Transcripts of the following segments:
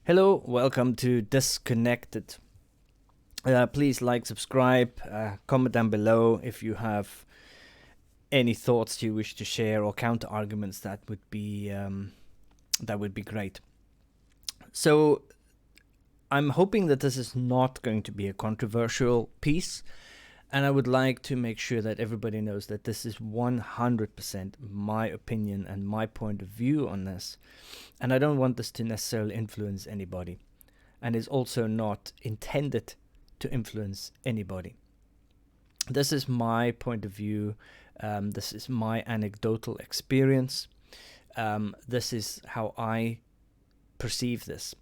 Hello, welcome to Disconnected. Please like, subscribe, comment down below if you have any thoughts you wish to share or counter arguments. That would be great. So I'm hoping that this is not going to be a controversial piece, and I would like to make sure that everybody knows that this is 100% my opinion and my point of view on this, and I don't want this to necessarily influence anybody, and it's also not intended to influence anybody. This is my point of view. This is my anecdotal experience. This is how I perceive this.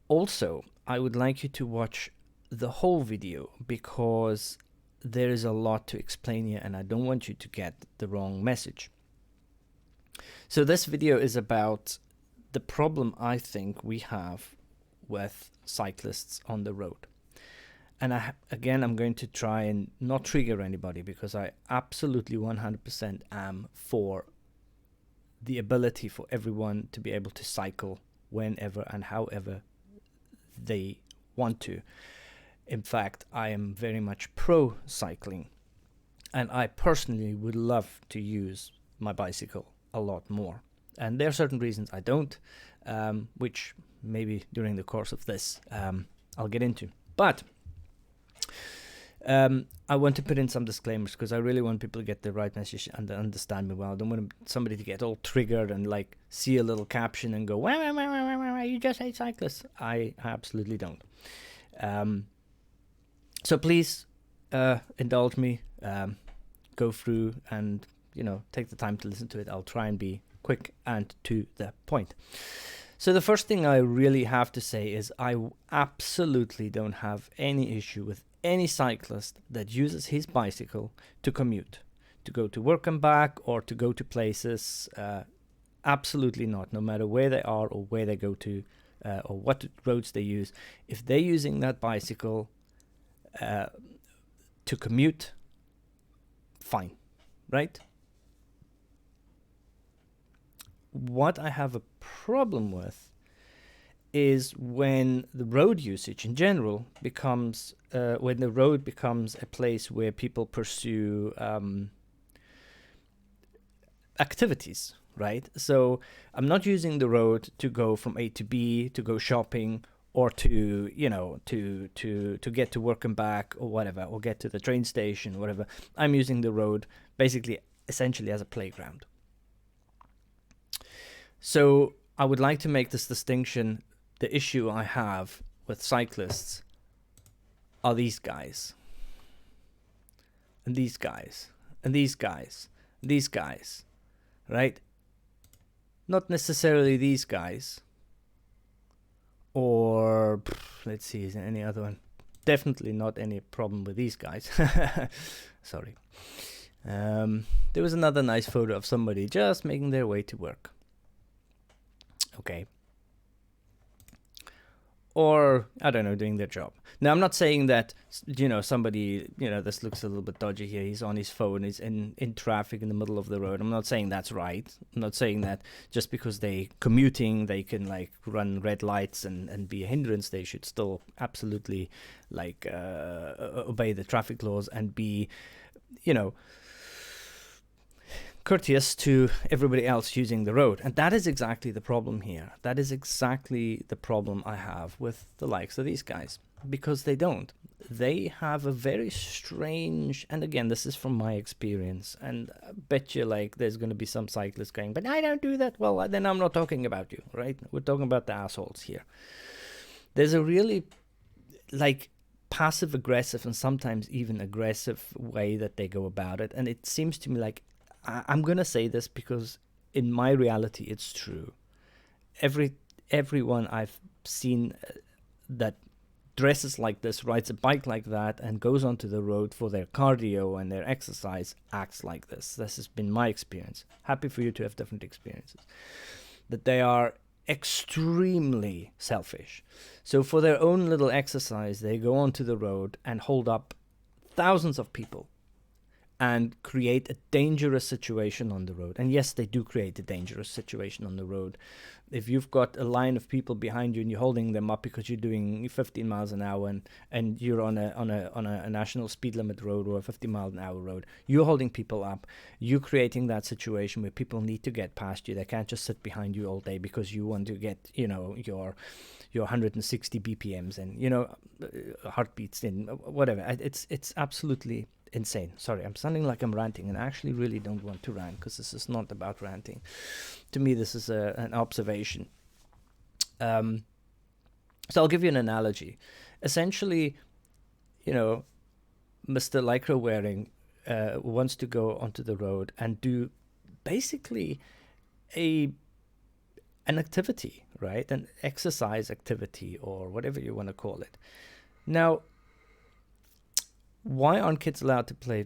Also, I would like you to watch the whole video because there is a lot to explain here and I don't want you to get the wrong message. So this video is about the problem I think we have with cyclists on the road. And I'm going to try and not trigger anybody because I absolutely 100% am for the ability for everyone to be able to cycle whenever and however they want to. In fact, I am very much pro cycling, and I personally would love to use my bicycle a lot more. And there are certain reasons I don't, which maybe during the course of this I'll get into. But I want to put in some disclaimers because I really want people to get the right message and understand me well. I don't want somebody to get all triggered and like see a little caption and go, wah, you just hate cyclists. I absolutely don't. So please indulge me, go through and, take the time to listen to it. I'll try and be quick and to the point. So the first thing I really have to say is I absolutely don't have any issue with any cyclist that uses his bicycle to commute, to go to work and back or to go to places. Absolutely not, no matter where they are or where they go to or what roads they use. If they're using that bicycle to commute, fine, right? What I have a problem with is when the road usage in general becomes, when the road becomes a place where people pursue activities, right? So I'm not using the road to go from A to B, to go shopping, or to get to work and back or whatever, or get to the train station, whatever. I'm using the road basically essentially as a playground. So I would like to make this distinction. The issue I have with cyclists are these guys, and these guys, and these guys, and these guys, right? Not necessarily these guys, or let's see, is there any other one? Definitely not any problem with these guys. Sorry. There was another nice photo of somebody just making their way to work. Okay. Or, I don't know, doing their job. Now, I'm not saying that, somebody, this looks a little bit dodgy here. He's on his phone, he's in traffic in the middle of the road. I'm not saying that's right. I'm not saying that just because they're commuting, they can, run red lights and be a hindrance. They should still absolutely, obey the traffic laws and be, courteous to everybody else using the road. And that is exactly the problem here. That is exactly the problem I have with the likes of these guys, because they don't. They have a very strange, and again, this is from my experience, and I bet you there's going to be some cyclists going, but I don't do that. Well, then I'm not talking about you, right? We're talking about the assholes here. There's a really passive aggressive and sometimes even aggressive way that they go about it. And it seems to me like, I'm going to say this because in my reality, it's true. Everyone I've seen that dresses like this, rides a bike like that, and goes onto the road for their cardio and their exercise acts like this. This has been my experience. Happy for you to have different experiences. That they are extremely selfish. So for their own little exercise, they go onto the road and hold up thousands of people and create a dangerous situation on the road. And yes, they do create a dangerous situation on the road. If you've got a line of people behind you and you're holding them up because you're doing 15 miles an hour and you're on a national speed limit road or a 50 mile an hour road, you're holding people up. You're creating that situation where people need to get past you. They can't just sit behind you all day because you want to get, your 160 BPMs and, heartbeats in, whatever. It's absolutely insane. Sorry, I'm sounding like I'm ranting, and I actually really don't want to rant because this is not about ranting. To me, this is an observation. So I'll give you an analogy. Essentially, Mr. Lycra wearing wants to go onto the road and do basically an activity, right? An exercise activity or whatever you want to call it. Now, why aren't kids allowed to play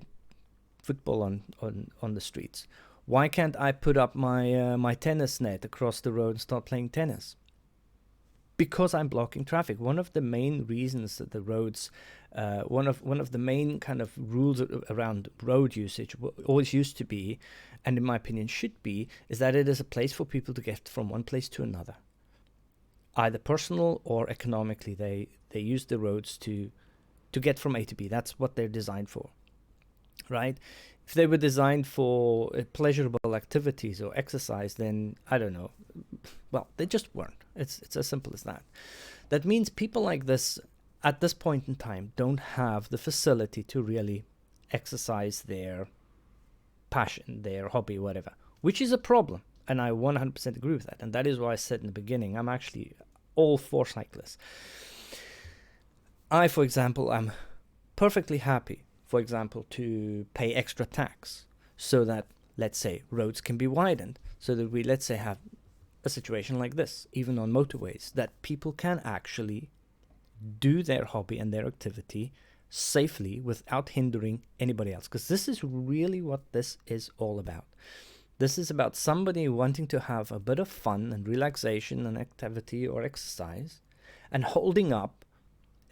football on the streets? Why can't I put up my tennis net across the road and start playing tennis? Because I'm blocking traffic. One of the main reasons that the roads, one of the main kind of rules around road usage always used to be, and in my opinion should be, is that it is a place for people to get from one place to another. Either personal or economically, they use the roads to get from A to B. That's what they're designed for, right? If they were designed for pleasurable activities or exercise, then I don't know. Well, they just weren't. It's as simple as that. That means people like this, at this point in time, don't have the facility to really exercise their passion, their hobby, whatever, which is a problem. And I 100% agree with that. And that is why I said in the beginning, I'm actually all for cyclists. I, for example, am perfectly happy, for example, to pay extra tax so that, let's say, roads can be widened, so that we, let's say, have a situation like this, even on motorways, that people can actually do their hobby and their activity safely without hindering anybody else. Because this is really what this is all about. This is about somebody wanting to have a bit of fun and relaxation and activity or exercise and holding up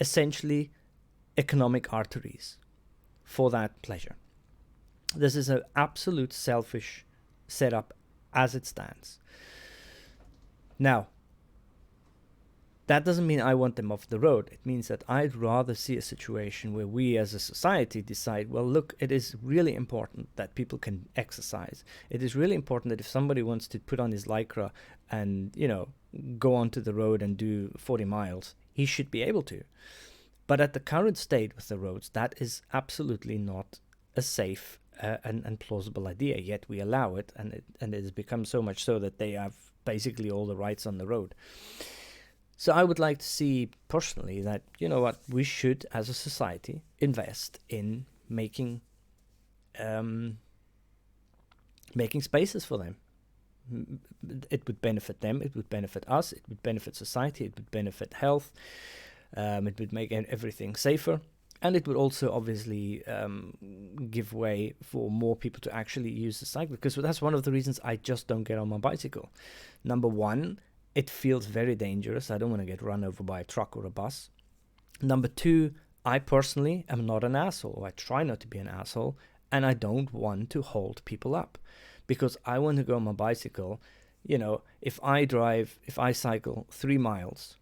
essentially economic arteries for that pleasure. This is an absolute selfish setup as it stands. Now, that doesn't mean I want them off the road. It means that I'd rather see a situation where we as a society decide, well, look, it is really important that people can exercise. It is really important that if somebody wants to put on his Lycra and, go onto the road and do 40 miles, he should be able to. But at the current state with the roads, that is absolutely not a safe and plausible idea. Yet we allow it, and it has become so much so that they have basically all the rights on the road. So I would like to see personally that, we should as a society invest in making spaces for them. It would benefit them, it would benefit us, it would benefit society, it would benefit health, it would make everything safer, and it would also obviously give way for more people to actually use the cycle, because that's one of the reasons I just don't get on my bicycle. Number one, it feels very dangerous. I don't want to get run over by a truck or a bus. Number two, I personally am not an asshole. I try not to be an asshole, and I don't want to hold people up because I want to go on my bicycle. If I cycle 3 miles,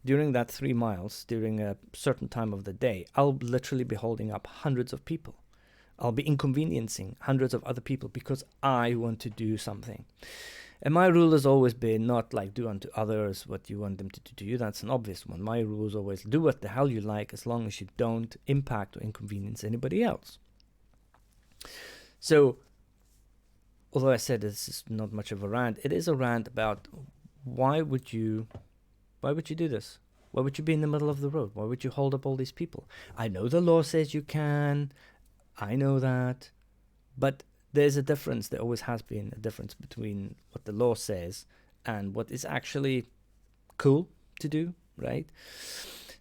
during that 3 miles, during a certain time of the day, I'll literally be holding up hundreds of people. I'll be inconveniencing hundreds of other people because I want to do something. And my rule has always been not like do unto others what you want them to do to you. That's an obvious one. My rule is always do what the hell you like as long as you don't impact or inconvenience anybody else. So, although I said this is not much of a rant, it is a rant about why would you do this? Why would you be in the middle of the road? Why would you hold up all these people? I know the law says you can. I know that. But there's a difference. There always has been a difference between what the law says and what is actually cool to do, right?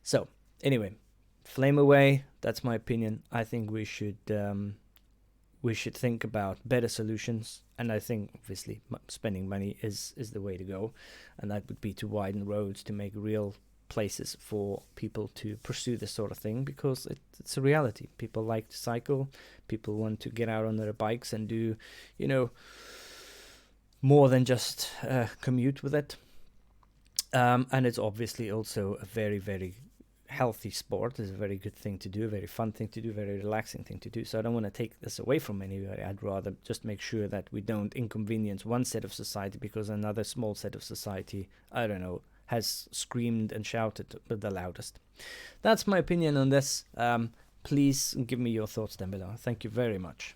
So, anyway, flame away. That's my opinion. I think we should think about better solutions, and I think obviously spending money is the way to go, and that would be to widen roads, to make real places for people to pursue this sort of thing, because it's a reality. People like to cycle, people want to get out on their bikes and do, more than just commute with it. And it's obviously also a very, very healthy sport. It's a very good thing to do, a very fun thing to do, very relaxing thing to do. So I don't want to take this away from anybody. I'd rather just make sure that we don't inconvenience one set of society because another small set of society, I don't know, has screamed and shouted the loudest. That's my opinion on this. Please give me your thoughts down below. Thank you very much.